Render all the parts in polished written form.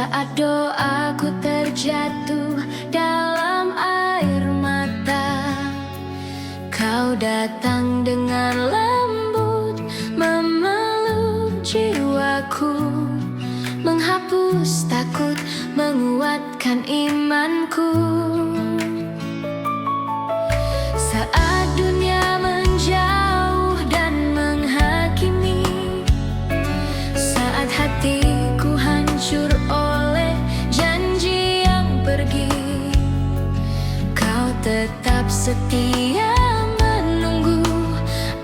Saat doaku terjatuh dalam air mata, Kau datang dengan lembut memeluk jiwaku, menghapus takut, menguatkan imanku. Saat dunia menjauh dan menghakimi, saat hatiku hancur oleh janji yang pergi, Kau tetap setia menunggu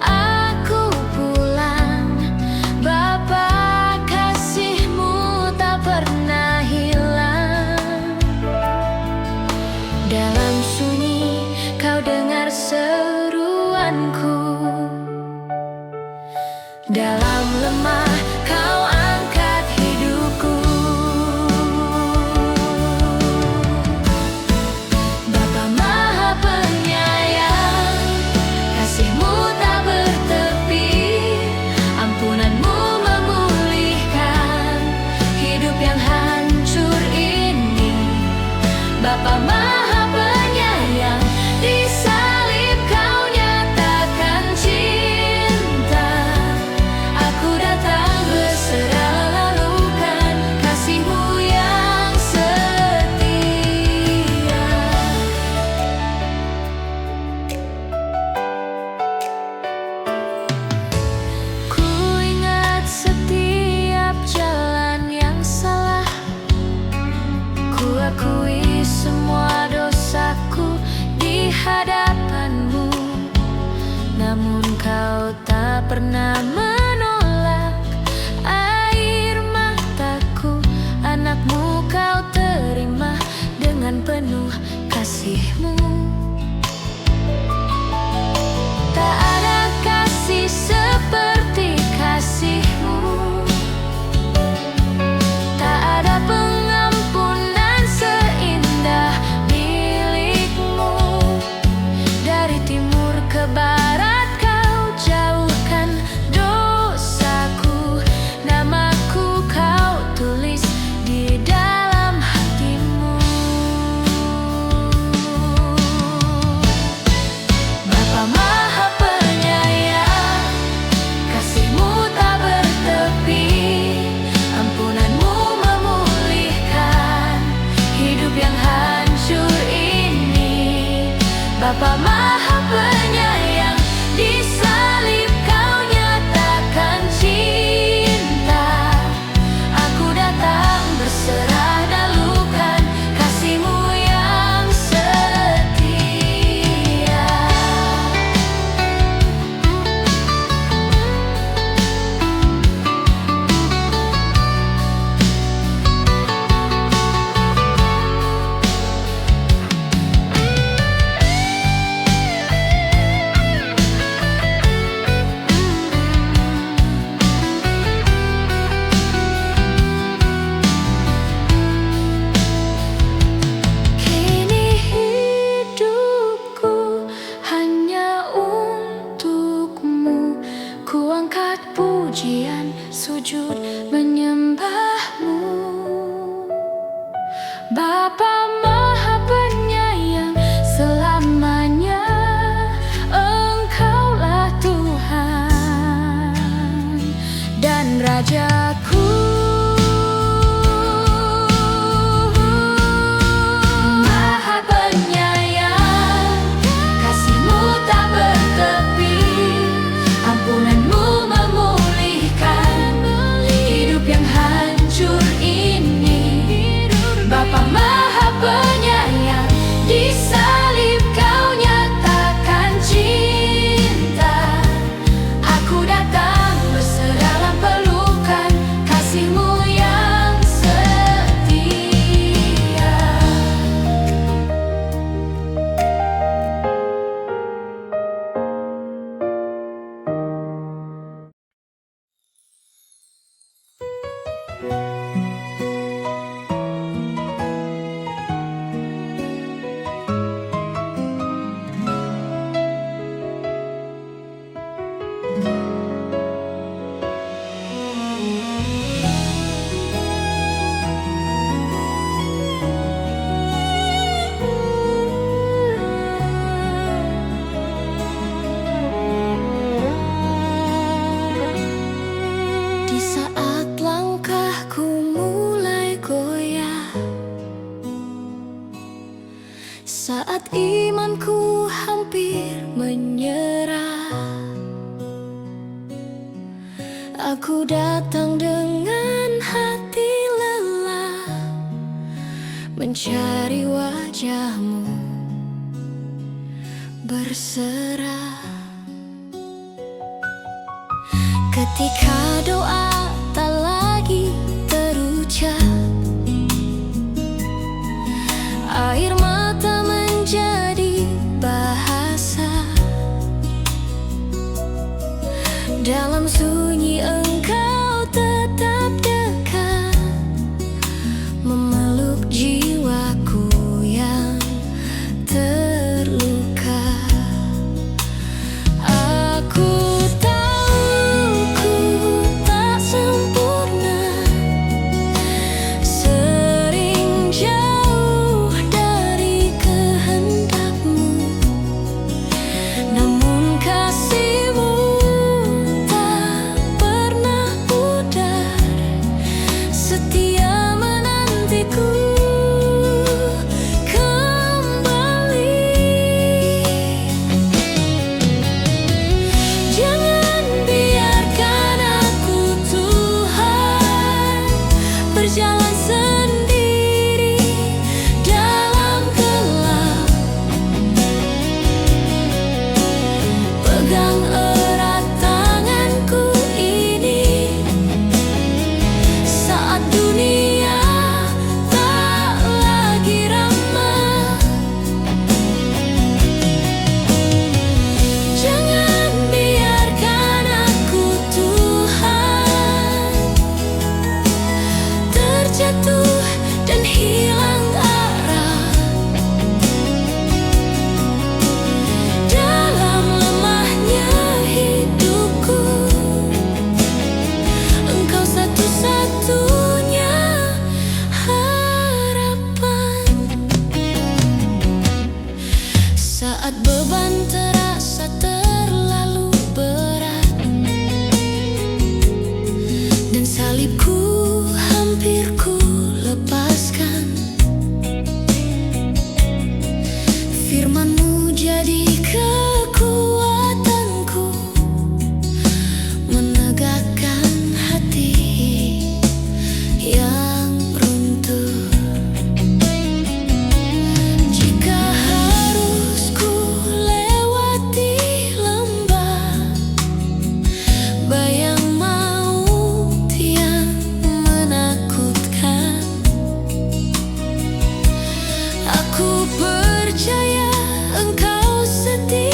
aku pulang. Bapa, kasih-Mu tak pernah hilang. Dalam sunyi Kau dengar seruanku, dalam lemah Kau angkat hidupku. Bapa Maha Penyayang, kasih-Mu tak bertepi, ampunan-Mu memulihkan hidup yang hancur ini. Bapa Maha Penyayang, di salib Kau nyatakan cinta. Aku datang berserah, lalukan kasih-Mu yang setia. Ku ingat setiap jalan yang salah, ku akui semua dosaku di hadapan-Mu, namun Kau tak pernah menolak air mataku. Anak-Mu Kau terima dengan penuh kasih-Mu. Tak ada kasih seperti kasih-Mu, tak ada pengampunan seindah milik-Mu. Dari timur ke barat Kau jauhkan dosaku, namaku Kau tulis di dalam hati-Mu. Bapa Maha Penyayang, kasih-Mu tak bertepi, ampunan-Mu memulihkan hidup yang hancur ini. Bapa Maha Penyayang, di salib Kau nyatakan cinta. Aku datang berserah, dalukan kasih-Mu yang setia. datang dengan hati lelah, mencari wajahmu berserah. Ketika doa tak lagi terucap, air mata menjadi bahasa. Dalam sunyi engkau tetap dekat, memeluk jiwaku yang terluka. Aku tahu ku tak sempurna, sering jauh dari kehendakmu, namun kasihmu tak pernah pudar, setia menantiku kembali. Jangan biarkan aku, Tuhan, berjalan sendiri dalam gelap. Pegang erat tanganku ini saat dunia tak lagi ramah. Jangan biarkan aku, Tuhan, terjatuh dan hilang arah. Dalam lemahnya hidupku, Engkau satu-satunya harapan. Saat beban terasa terlalu berat dan salibku hampir ku lepaskan, firman-Mu jadi kekuatanku, menegakkan hati yang runtuh. Jika harus ku lewati lembah bayang maut yang menakutkan, aku percaya Engkau setia.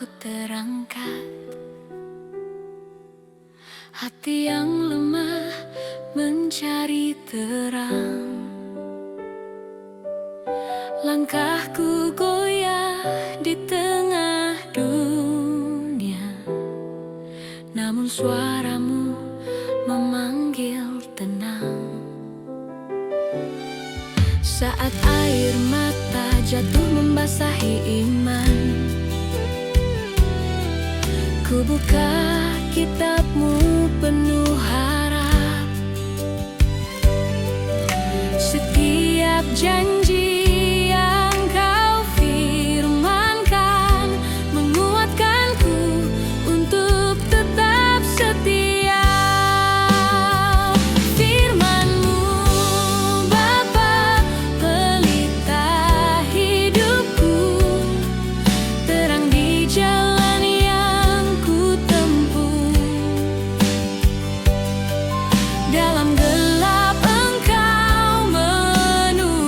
ku terangkat, hati yang lemah mencari terang. Langkahku goyah di tengah dunia, namun suaramu memanggil tenang. Saat air mata jatuh membasahi iman, ku buka kitabmu penuh harap. Setiap janji yang kau firmankan menguatkanku untuk tetap setia. Firman-Mu Bapa, pelita hidupku, terang di jalan yang ku tempuh. Dalam gelap Engkau menuntunku,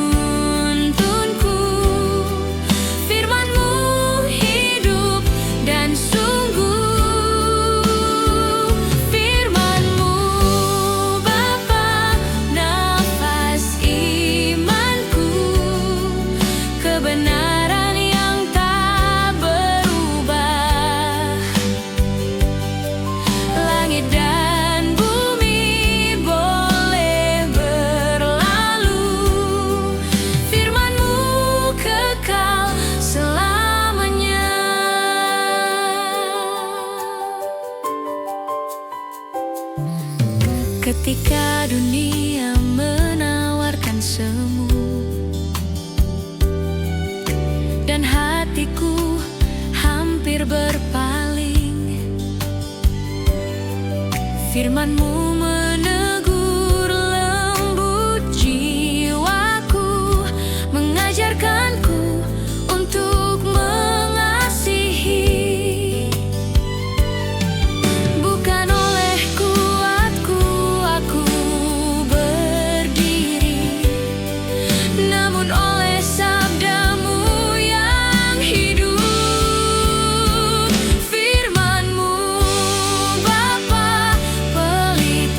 firman-Mu hidup dan sungguh. Firman-Mu Bapa, nafas imanku, kebenaran yang tak berubah. Langit dan bumi boleh berlalu, firman-Mu kekal selamanya. Ketika dunia menawarkan semu dan hatiku hampir berpaling, firman-Mu menegur lembut jiwaku, mengajarkanku untuk mengasihi. Bukan oleh kuatku aku berdiri, namun oleh sabda-Mu yang hidup. Firman-Mu Bapa, pelita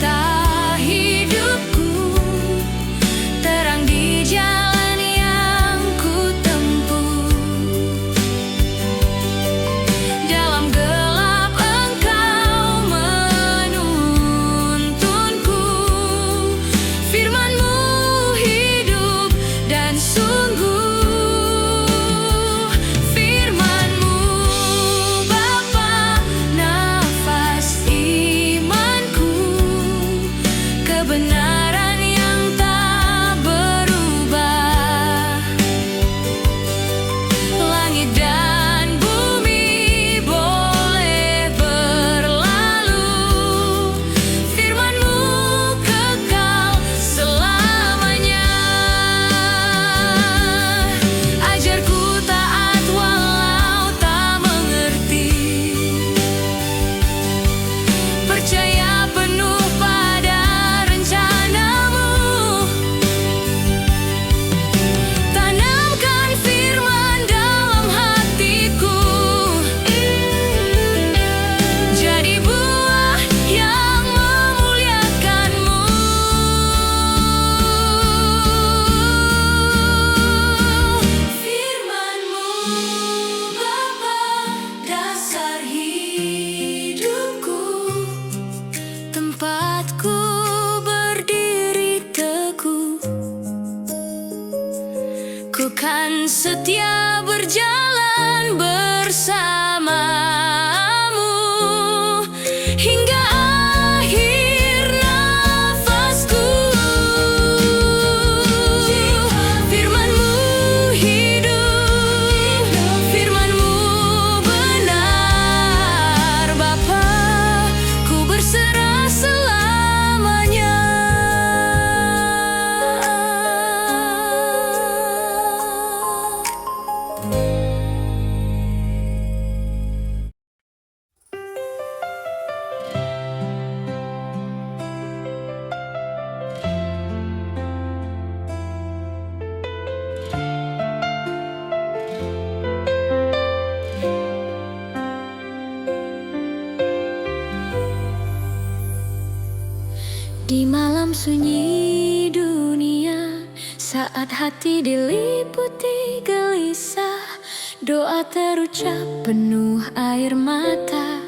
sunyi dunia, saat hati diliputi gelisah, doa terucap penuh air mata,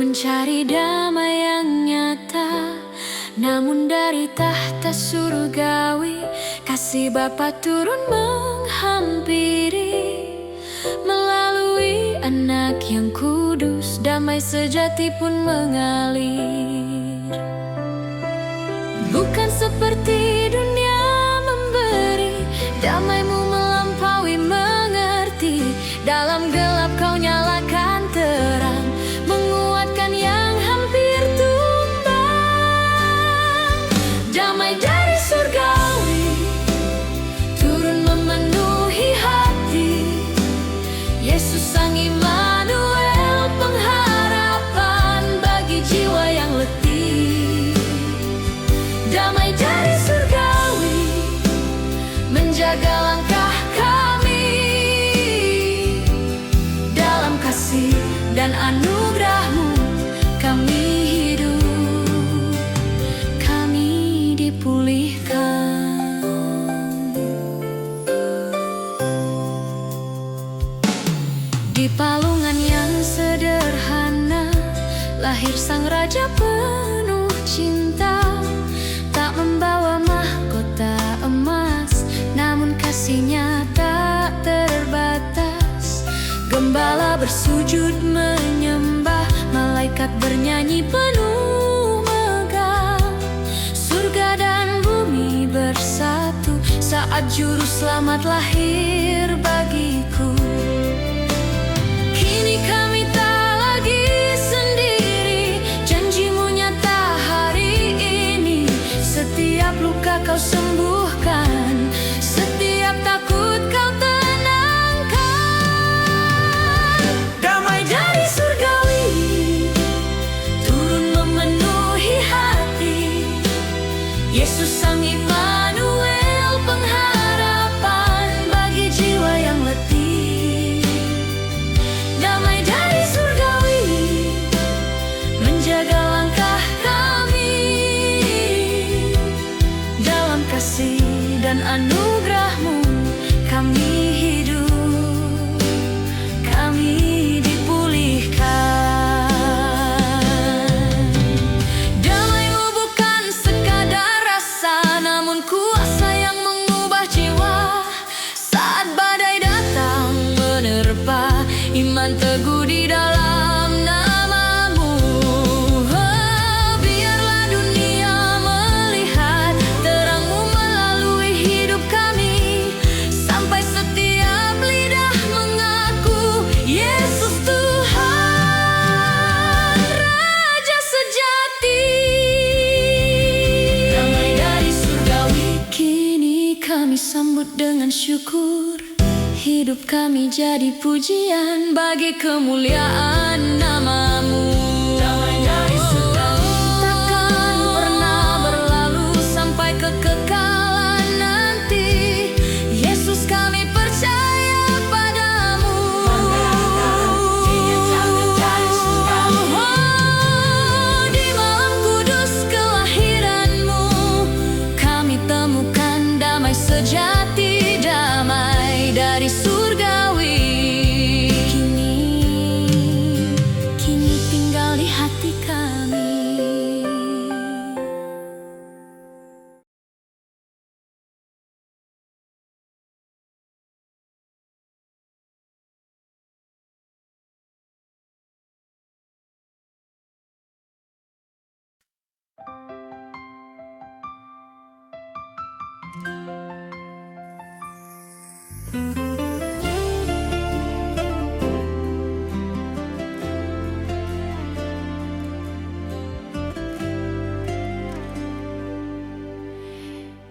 mencari damai yang nyata. Namun dari tahta surgawi, kasih Bapa turun menghampiri. Melalui anak yang kudus, damai sejati pun mengalir. Bukan seperti dunia memberi, damaimu melampaui mengerti. Dalam gelap kau nyalakan terang, menguatkan yang hampir tumbang. Damai dari surgawi turun memenuhi hati. Yesus Sang Immanuel, pengharapan bagi jiwa yang letih. Damai dari surgawi menjaga langkah kami. Dalam kasih dan anugerah-Mu kami hidup, kami dipulihkan. Di palungan yang sederhana, lahir Sang Raja penuh cinta. Tak membawa mahkota emas, namun kasih-Nya tak terbatas. Gembala bersujud menyembah, malaikat bernyanyi penuh megah. Surga dan bumi bersatu saat juru selamat lahir bagiku. Kini kami tak lagi sendiri, janji-Mu nyata hari ini. Setiap luka Kau sembuhkan, setiap takut Kau tenangkan. Damai dari surgawi turun memenuhi hati. Yesus Sang Immanuel, pengharapan bagi jiwa yang letih. Damai dari surgawi menjaga langkah kami. Dalam kasih dan anugerah-Mu kami hidup, kami dipulihkan. Damai-Mu bukan sekadar rasa, namun kuasa yang mengubah jiwa. Saat badai datang menerpa, iman teguh di dalam nama-Mu. Biarlah dunia melihat terang-Mu melalui hidup kami, sampai setiap lidah mengaku Yesus Tuhan, Raja sejati. Damai dari surgawi kini kami sambut dengan syukur. Hidup kami jadi pujian bagi kemuliaan nama-Mu. Damai dari surgawi takkan pernah berlalu sampai kekekalan nanti. Yesus, kami percaya pada-Mu. Di malam kudus kelahiran-Mu, kami temukan damai sejati, damai dari surgawi. Kini tinggal di hati kami.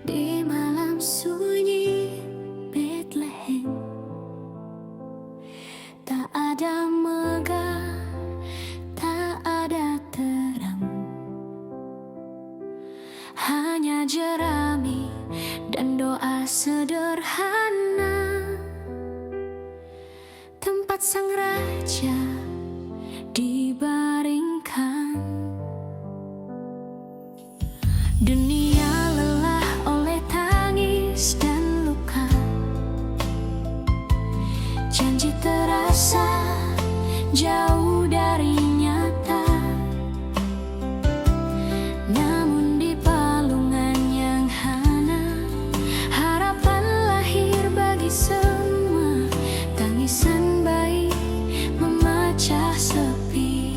Di malam sunyi Bethlehem, tak ada megah, tak ada terang, hanya jerami dan doa sederhana. Tempat Sang Raja dibaringkan. Dunia sepi.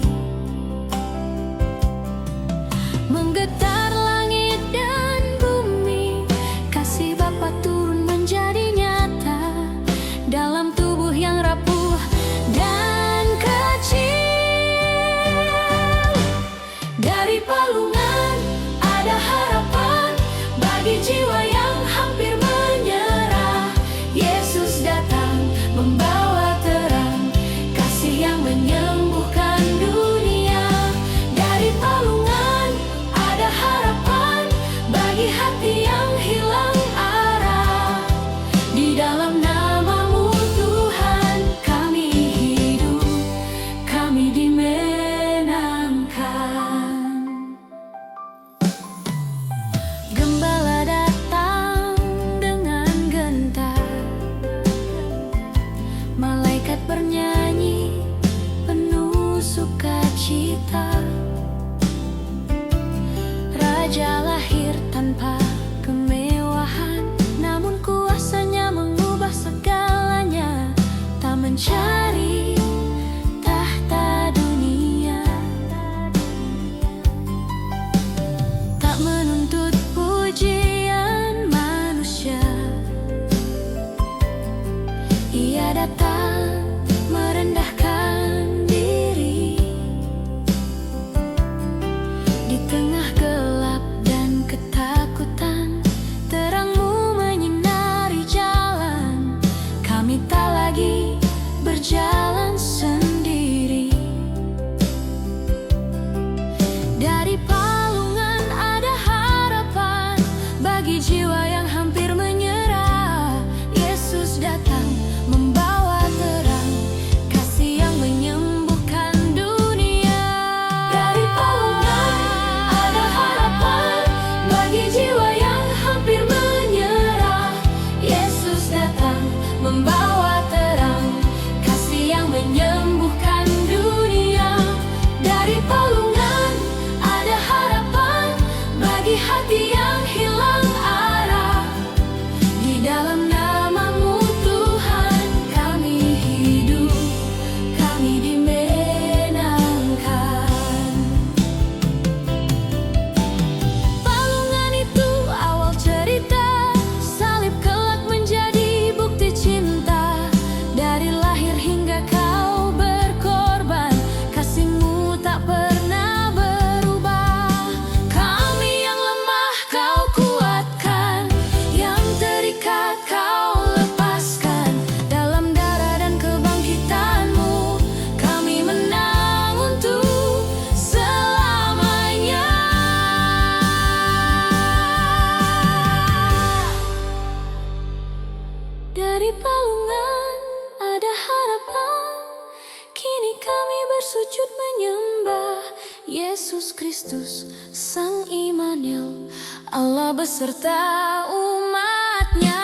Menggetar langit dan bumi, kasih Bapa turun menjadi nyata dalam tubuh yang rapuh dan kecil. Dari palungan ada harapan bagi jiwa yang hampir menyerah. Yesus datang membawa terang, kasih yang menyembuhkan dunia. Dari palungan ada harapan bagi hati yang hilang arah. Di dalam nama-Mu Tuhan kami hidup, kami dimenangkan. Gembala datang dengan gentar, malaikat bernyanyi penuh sukacita. Raja lahir tanpa kemewahan, namun kuasanya mengubah segalanya. Tak mencari tahta dunia, tak menuntut pujian manusia. Ia datang merendahkan diri. Di tengah gelap dan ketakutan, terang-Mu menyinari jalan. Kami tak lagi berjalan sendiri. Dari palungan ada harapan bagi jiwa yang hampir menyerah. Yesus datang membawa terang, kasih yang menyembuhkan dunia. Dari palungan ada harapan bagi jiwa yang hampir menyerah. Yesus datang membawa terang, kasih yang menyembuhkan dunia. Dari palungan ada harapan bagi hati yang hilang arah. Di dalam nama-Mu Tuhan kami hidup, kami dimenangkan. Palungan itu awal cerita, salib kelak menjadi bukti cinta. Dari lahir hingga Kau berkorban, kasih-Mu tak pernah berubah. Kami yang lemah Kau kuatkan, yang terikat Kau lepaskan. Dalam darah dan kebangkitan-Mu kami menang untuk selamanya. Dari palungan ada harapan, kini kami bersujud menyembah Yesus Kristus, Sang Immanuel, Allah beserta umat-Nya.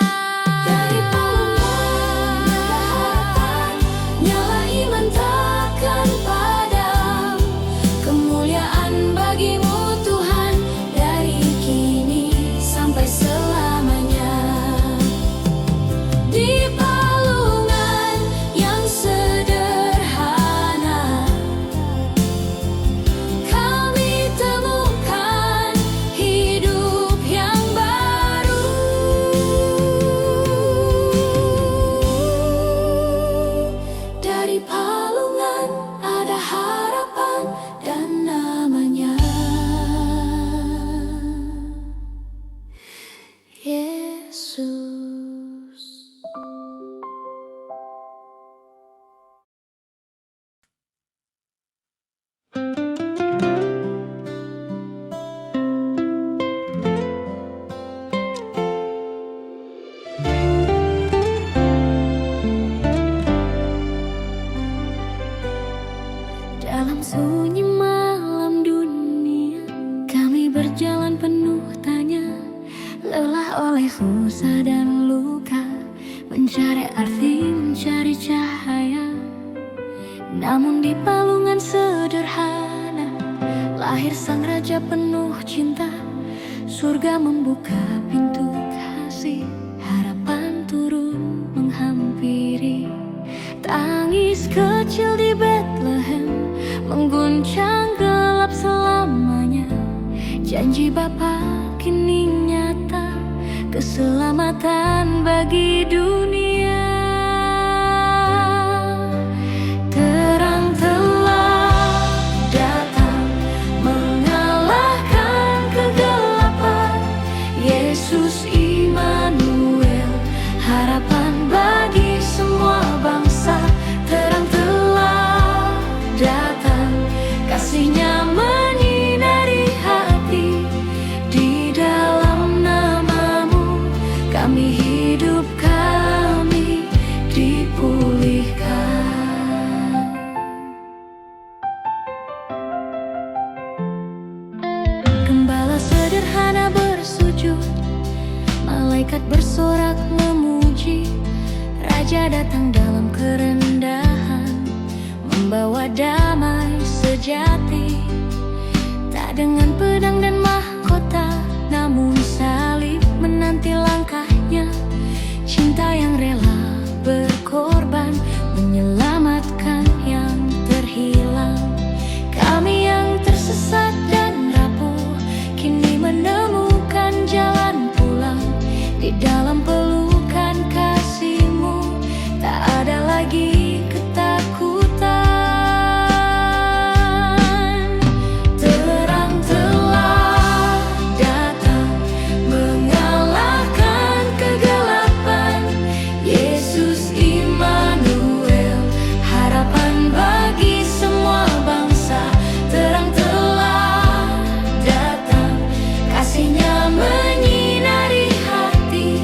Dari palungan ada harapan, nyala iman takkan padam. Kemuliaan bagi-Mu Tuhan, dari kini sampai selamanya. Di palungan yang sederhana, kami temukan hidup yang baru. Dari palungan ada harapan dan namanya Yesus. Dalam sunyi malam dunia, kami berjalan penuh tanya, lelah oleh susah dan luka, mencari arti, mencari cahaya. Namun di palungan sederhana, lahir sang raja penuh cinta. Surga membuka pintu kasih, harapan turun menghampiri. Tangis kecil di Bethlehem mengguncang gelap selamanya. Janji Bapa kini nyata, keselamatan bagi dunia. Terang telah datang mengalahkan kegelapan. Yesus Immanuel, harapan bagi semua bangsa. Terang telah datang, kasih-Nya menyinari hati. Di dalam nama-Mu kami hidup, kami dipulihkan. Gembala sederhana bersujud, malaikat bersorak memuji. Raja datang dalam kerendahan, membawa damai sejati. Tak dengan pedang dan mahkota, namun salib menanti langkahnya. Cinta yang rela berkorban, menyelamatkan yang terhilang. Kami yang tersesat dan rapuh, kini menemukan jalan pulang. Di dalam pelukan kasih-Mu, tak ada lagi ketakutan. Terang telah datang mengalahkan kegelapan. Yesus Immanuel, harapan bagi semua bangsa. Terang telah datang, kasih-Nya menyinari hati.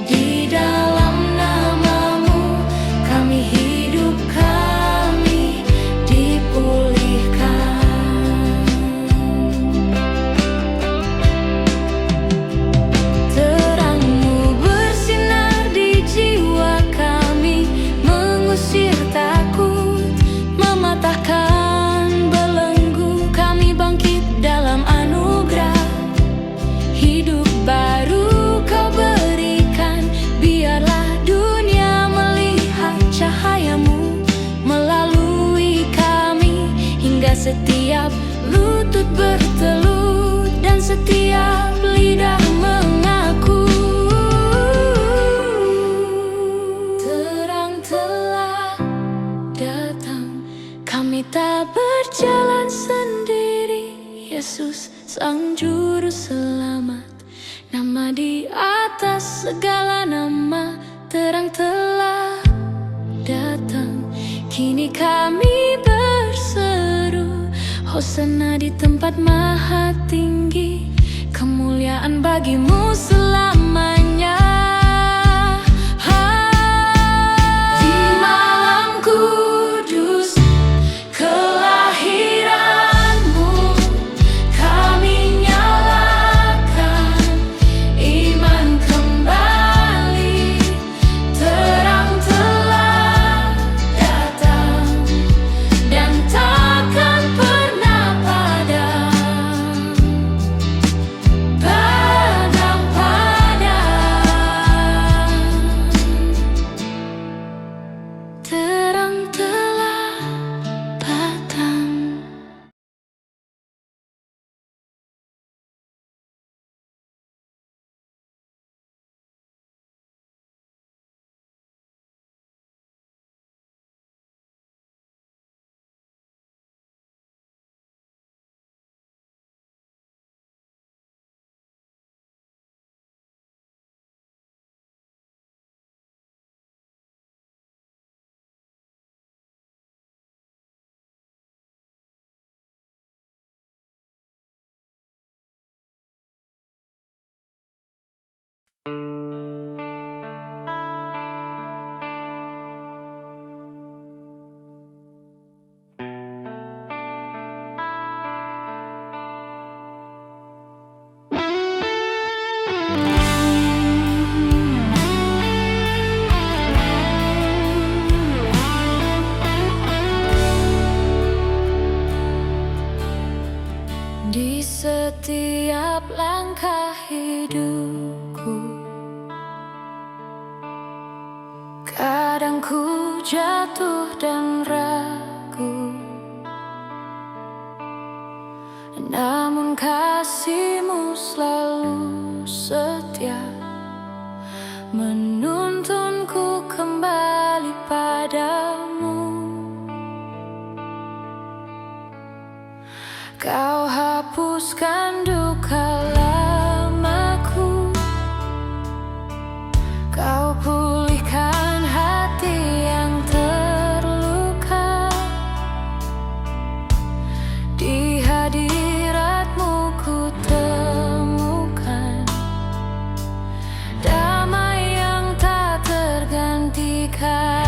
Di dalam nama-Mu kami hidup, kami dipulihkan. Terang-Mu bersinar di jiwa kami, mengusir takut, mematahkan belenggu. Kami bangkit dalam anugerah, hidup baru Kau berikan. Biarlah dunia melihat cahaya-Mu melalui kami, hingga setiap lutut bertelut dan setiap lidah mengaku. Terang telah datang, kami tak berjalan sendiri. Yesus Sang Juru Selamat, nama di atas segala nama. Terang telah datang, kini kami berseru, Hosana di tempat maha tinggi. Kemuliaan bagi-Mu selamanya. Di malam kudus kelahiran-Mu, kami nyalakan iman kembali. Terang telah datang dan takkan pernah padam. Terang telah datang. Di setiap langkah hidupku, kadang ku jatuh dan ragu, namun kasih-Mu selalu setia, menuntunku kembali padamu. Kau hapuskan duka lamaku, Kau pulihkan hati yang terluka. Di hadirat-Mu ku temukan damai yang tak tergantikan.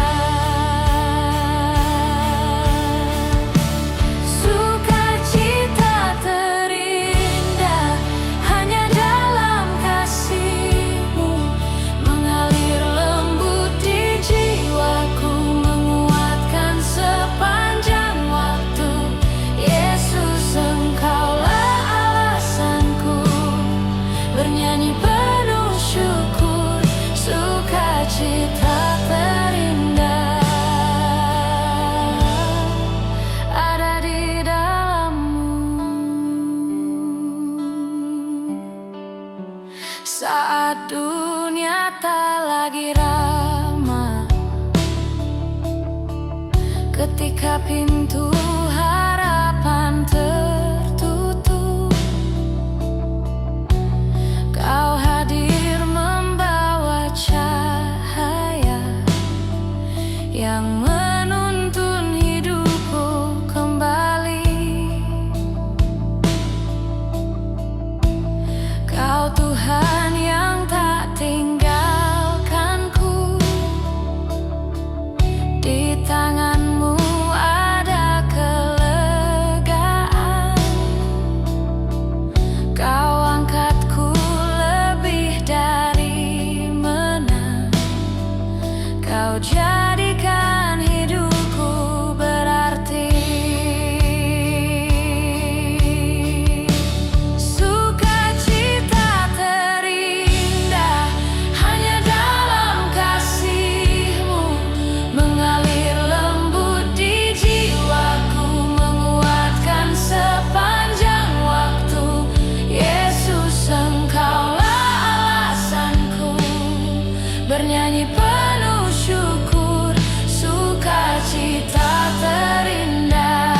Sukacita terindah hanya dalam kasih-Mu, mengalir lembut di jiwaku, menguatkan sepanjang waktu. Yesus, Engkaulah alasanku, bernyanyi penuh syukur. Sukacita terindah ada di dalam-Mu. Saat dunia tak lagi ramah, ketika pintu harapan tertutup, Kau hadir membawa cahaya yang menuntun hidupku kembali. Kau Tuhan yang tak tinggalkanku, di tangan-Mu ada kelegaan. Kau angkatku lebih dari menang, Kau jadikan hidupku berarti. Sukacita terindah hanya dalam kasih-Mu, mengalir lembut di jiwaku, menguatkan sepanjang waktu. Yesus, Engkaulah alasanku, bernyanyi penuh syukur. Sukacita terindah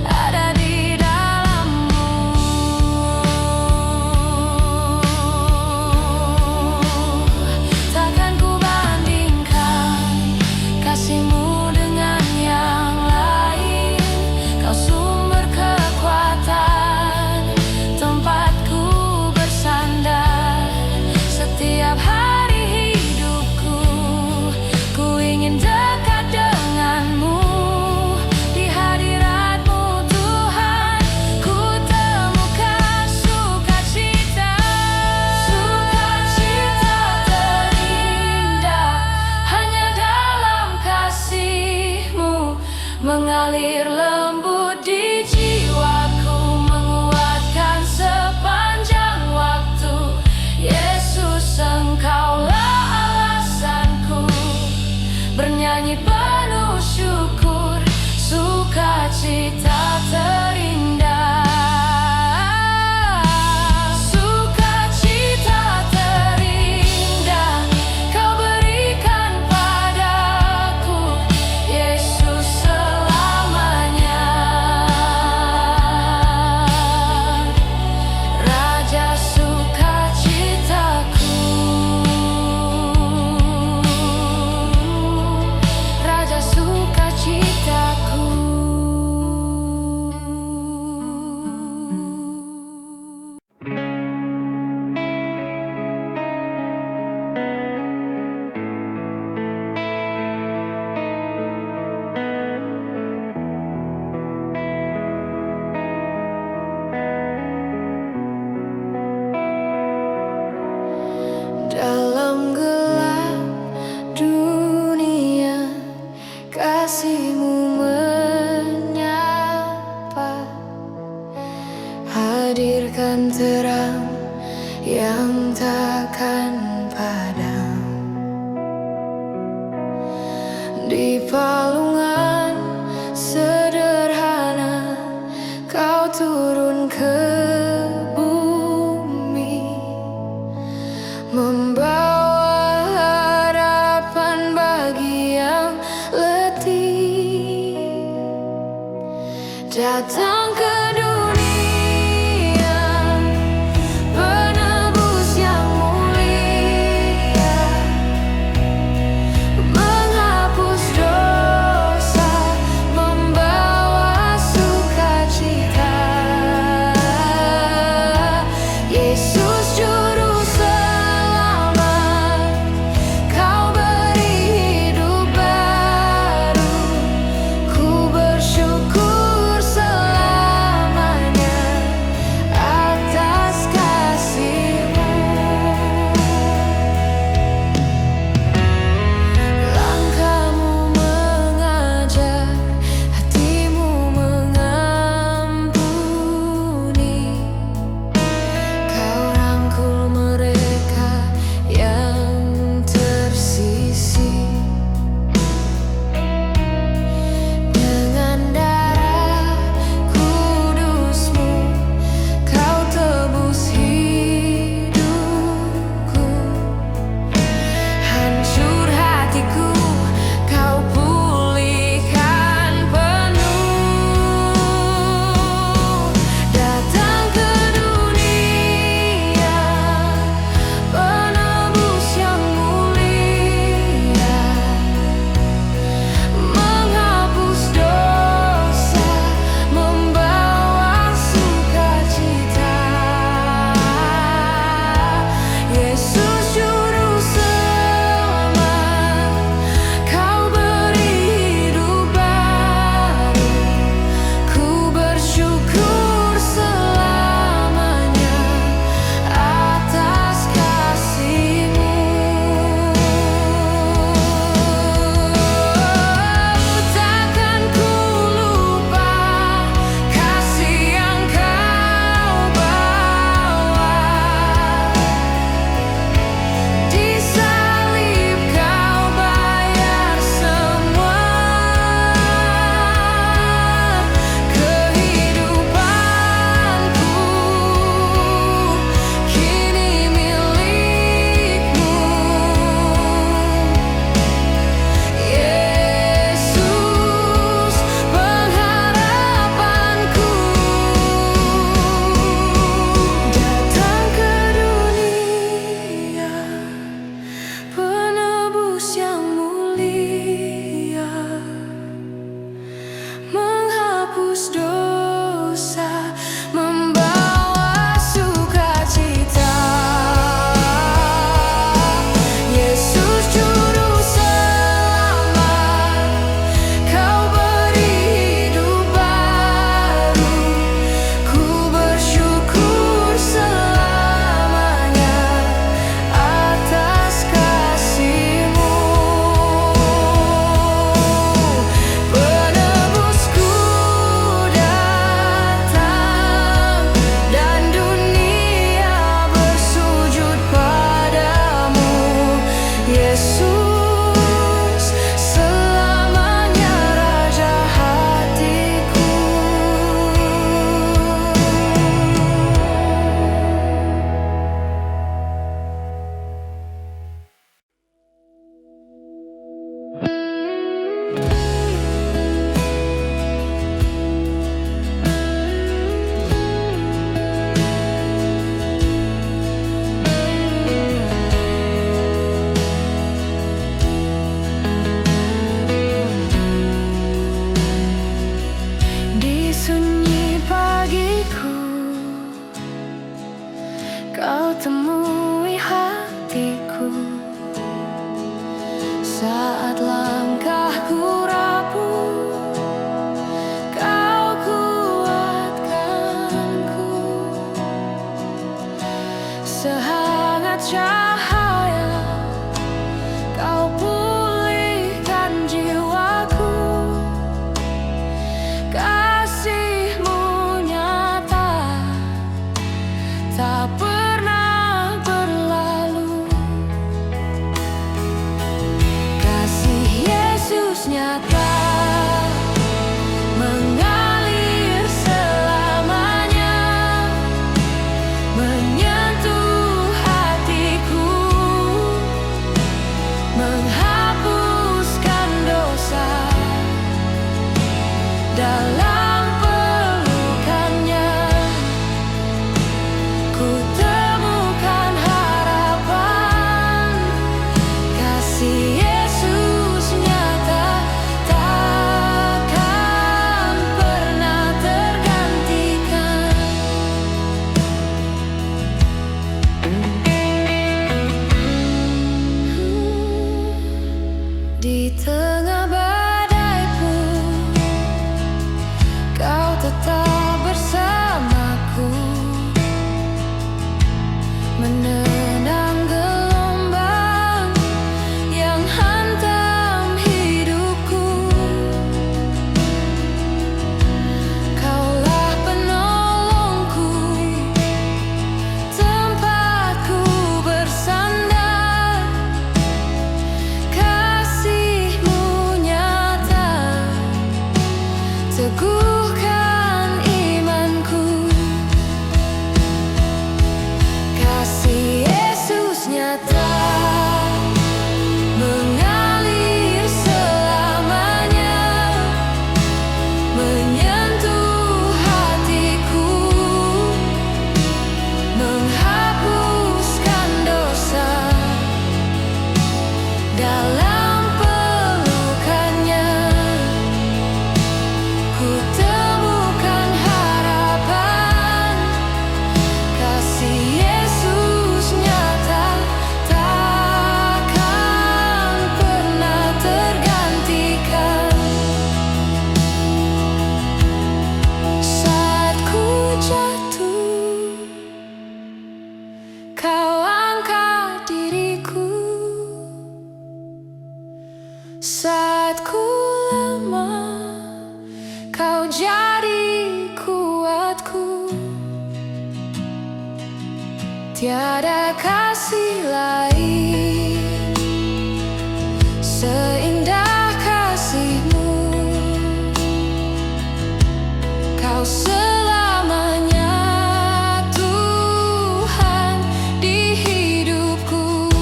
ada di dalam-Mu. Takkan ku bandingkan kasih-Mu dengan yang lain. Kau sumber kekuatan, tempatku bersandar. Setiap hari hidupku, ku ingin dekat dengan-Mu. Di hadirat-Mu Tuhan, ku temukan sukacita. Sukacita terindah hanya dalam kasih-Mu, mengalir lembut di jiwaku, menguatkan sepanjang waktu. Yesus, Engkaulah alasanku, bernyanyi penuh syukur. Sukacita terindah. Sukacita terindah Kau berikan padaku, Yesus, selamanya. Raja sukacitaku, Raja sukacitaku. Dalam gelap dunia, kasih-Mu menyapa, hadirkan terang yang takkan padam. Di palungan sederhana datang ke dunia, penebus yang mulia, menghapus dosa, membawa sukacita. Yesus Juru Selamat, Kau beri hidup baru. Ku bersyukur selamanya atas kasih-Mu. Langkah-Mu mengajar, hati-Mu mengampuni. Kau rangkul mereka yang tersisih. Dengan darah kudus-Mu, Kau tebus hidupku. Hancur hatiku, Kau pulihkan penuh. Datang ke dunia, penebus yang mulia, menghapus dosa, membawa sukacita. Yesus Juru Selamat, Kau beri hidup baru. Ku bersyukur selamanya atas kasih-Mu. Takkan ku lupa kasih yang Kau bawa. Di salib Kau bayar semua. Kehidupanku kini milik-Mu. Yesus, pengharapanku. Datang ke dunia, penebus yang mulia, menghapus dosa, membawa sukacita. Yesus Juru Selamat, Kau beri hidup baru. Ku bersyukur selamanya atas kasih-Mu. Penebusku datang, dan dunia bersujud padamu. Yesus, selamanya Raja hatiku. Di sunyi pagiku, Kau temui hatiku. Saat langkahku rapuh, Kau kuatkanku. Sehangat cahaya, Kau pulihkan jiwaku. Kasih-Mu nyata, tak pernah berlalu. Kasih Yesus nyata, mengalir selamanya, menyentuh hatiku, menghapuskan dosa dalam teguhkan imanku. Kasih Yesus nyata mengalir selamanya, menyentuh hatiku, menghapuskan dosa. Dalam pelukannya ku temukan harapan. Kasih Yesus nyata takkan pernah tergantikan. Saat ku jatuh, Kau angkat diriku. Saat ku lemah, Kau jadi kuatku. Tiada kasih lain seindah kasih-Mu. Kau selamanya Tuhan di hidupku.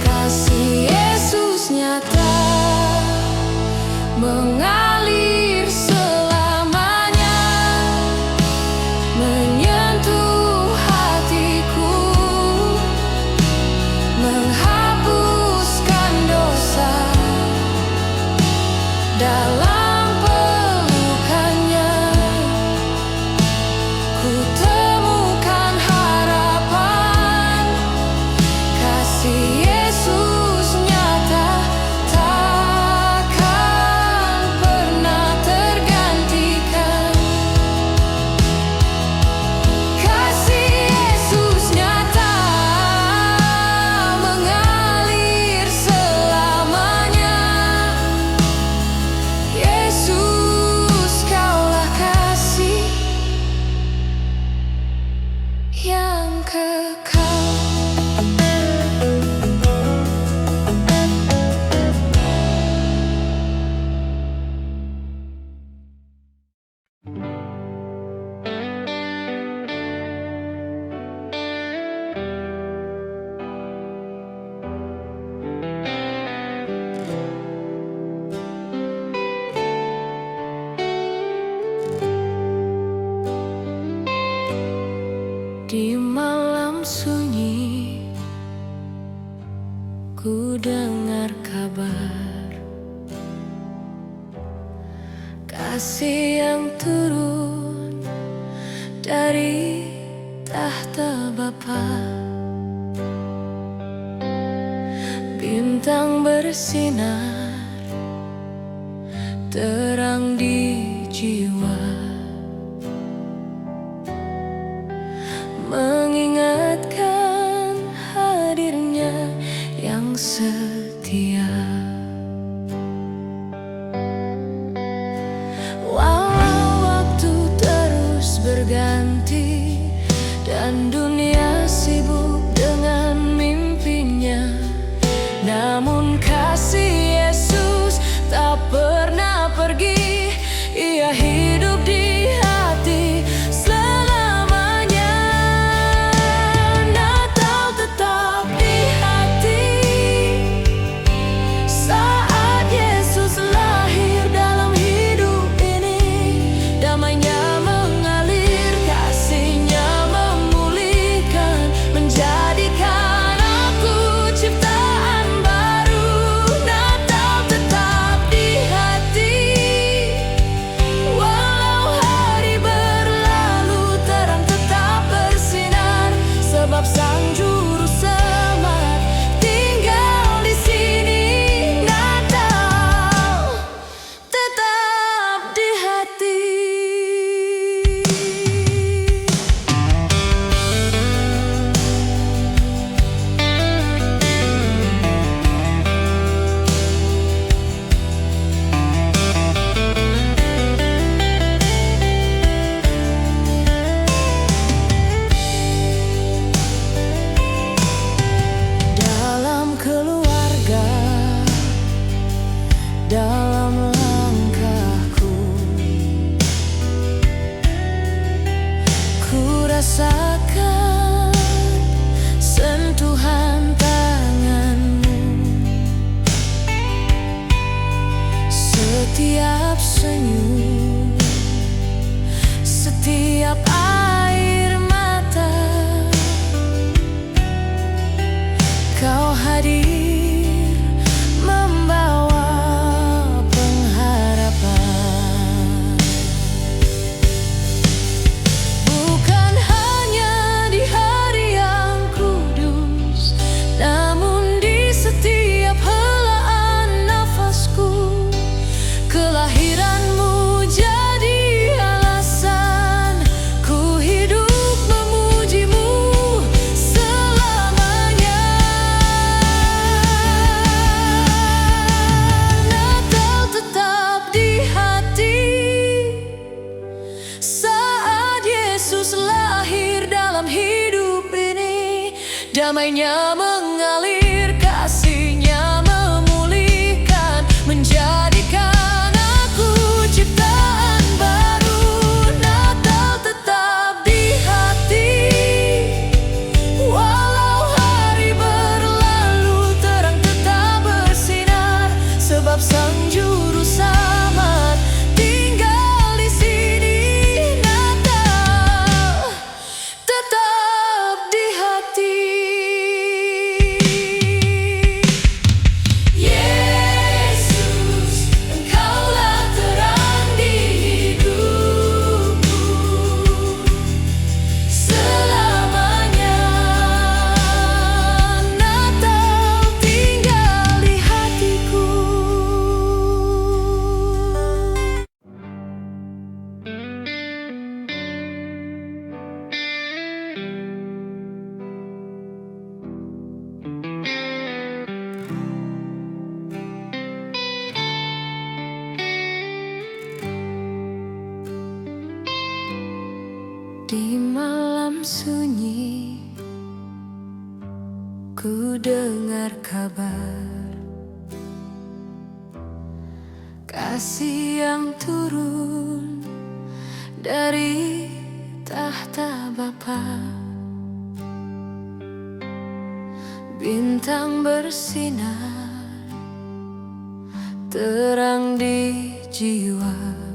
Kasih Yesus nyata mengalir selamanya, menyentuh hatiku, menghapuskan dosa. Dalam pelukannya ku temukan harapan. Kasih Yesus nyata takkan pernah tergantikan. Kasih Yesus nyata mengalir selamanya. Yesus, Kaulah kasih yang kekal. Di malam sunyi ku dengar kabar kasih yang turun dari tahta Bapa. Bintang bersinar terang di jiwa, mengingatkan hadirnya yang setia. Walau waktu terus berganti dan dunia sibuk dengan mimpinya, namun kasih Yesus tak pernah pergi. Ia hidup di hati selamanya. Natal tetap di hati. Saat Yesus lahir dalam hidup ini, damainya mengalir, kasihnya memulihkan. setiap senyum, setiap air mata. Kau hadir membawa pengharapan, bukan hanya di hari yang kudus, namun di setiap helaan nafasku. Kelahiranmu jadi alasan ku hidup memujimu selamanya. Natal tetap di hati saat Yesus lahir dalam hidup ini. Damainya mengalir, kasihnya memulihkan, menjadikan aku ciptaan baru. Natal tetap di hati, walau hari berlalu, terang tetap bersinar, sebab Sang Juru Selamat tinggal di sini. Natal tetap di hati. Yesus, Engkaulah terang di hidupku selamanya. Natal tinggal di hatiku. Di malam sunyi, ku dengar kabar kasih yang turun dari tahta Bapa. Bintang bersinar, terang di jiwa,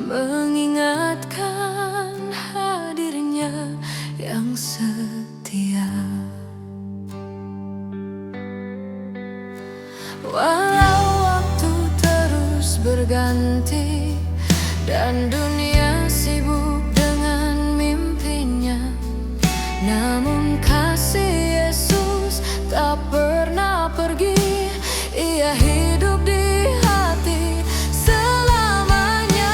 mengingatkan hadirnya yang setia. Walau waktu terus berganti dan dunia sibuk dengan mimpinya, namun kasih Yesus tak pernah pergi. Ia hidup di hati selamanya.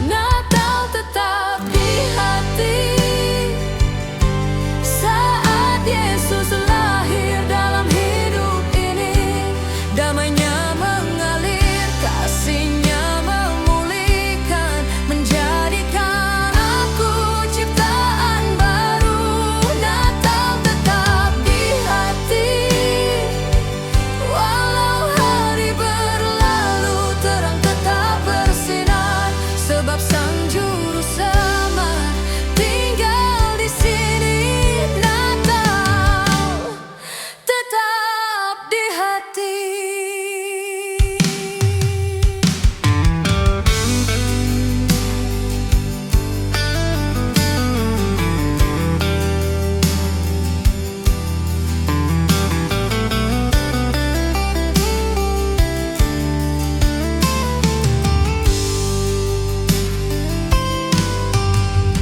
Natal tetap di hati saat Yesus lahir dalam hidup ini. Damainya mengalir, kasihnya memulihkan, menjadikan aku ciptaan baru. Natal tetap di hati, walau hari berlalu, terang tetap bersinar, sebab Sang Juru Selamat tinggal di sini. Natal tetap di hati.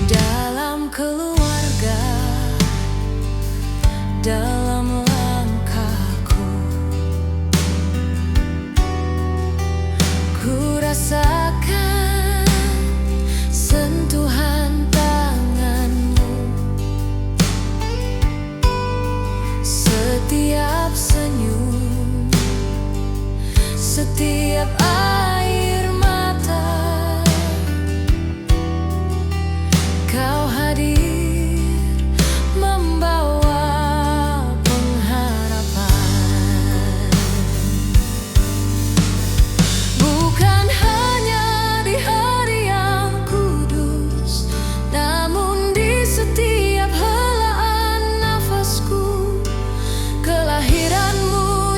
Dalam keluarga, dalam langkahku, ku rasakan sentuhan tanganmu. Setiap senyum, setiap air mata, Kau hadir membawa pengharapan, bukan hanya di hari yang kudus, namun di setiap helaan nafasku. Kelahiranmu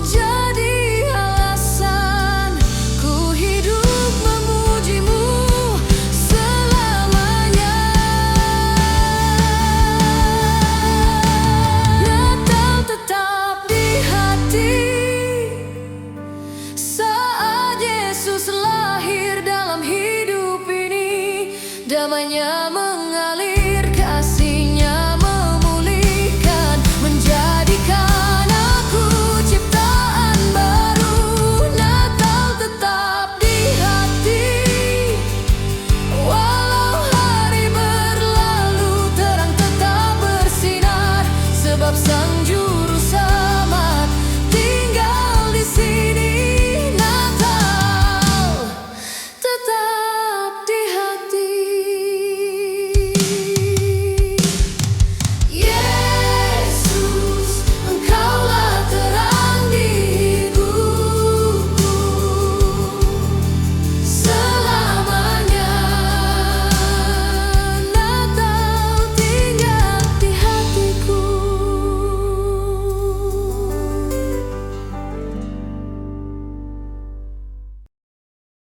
semuanya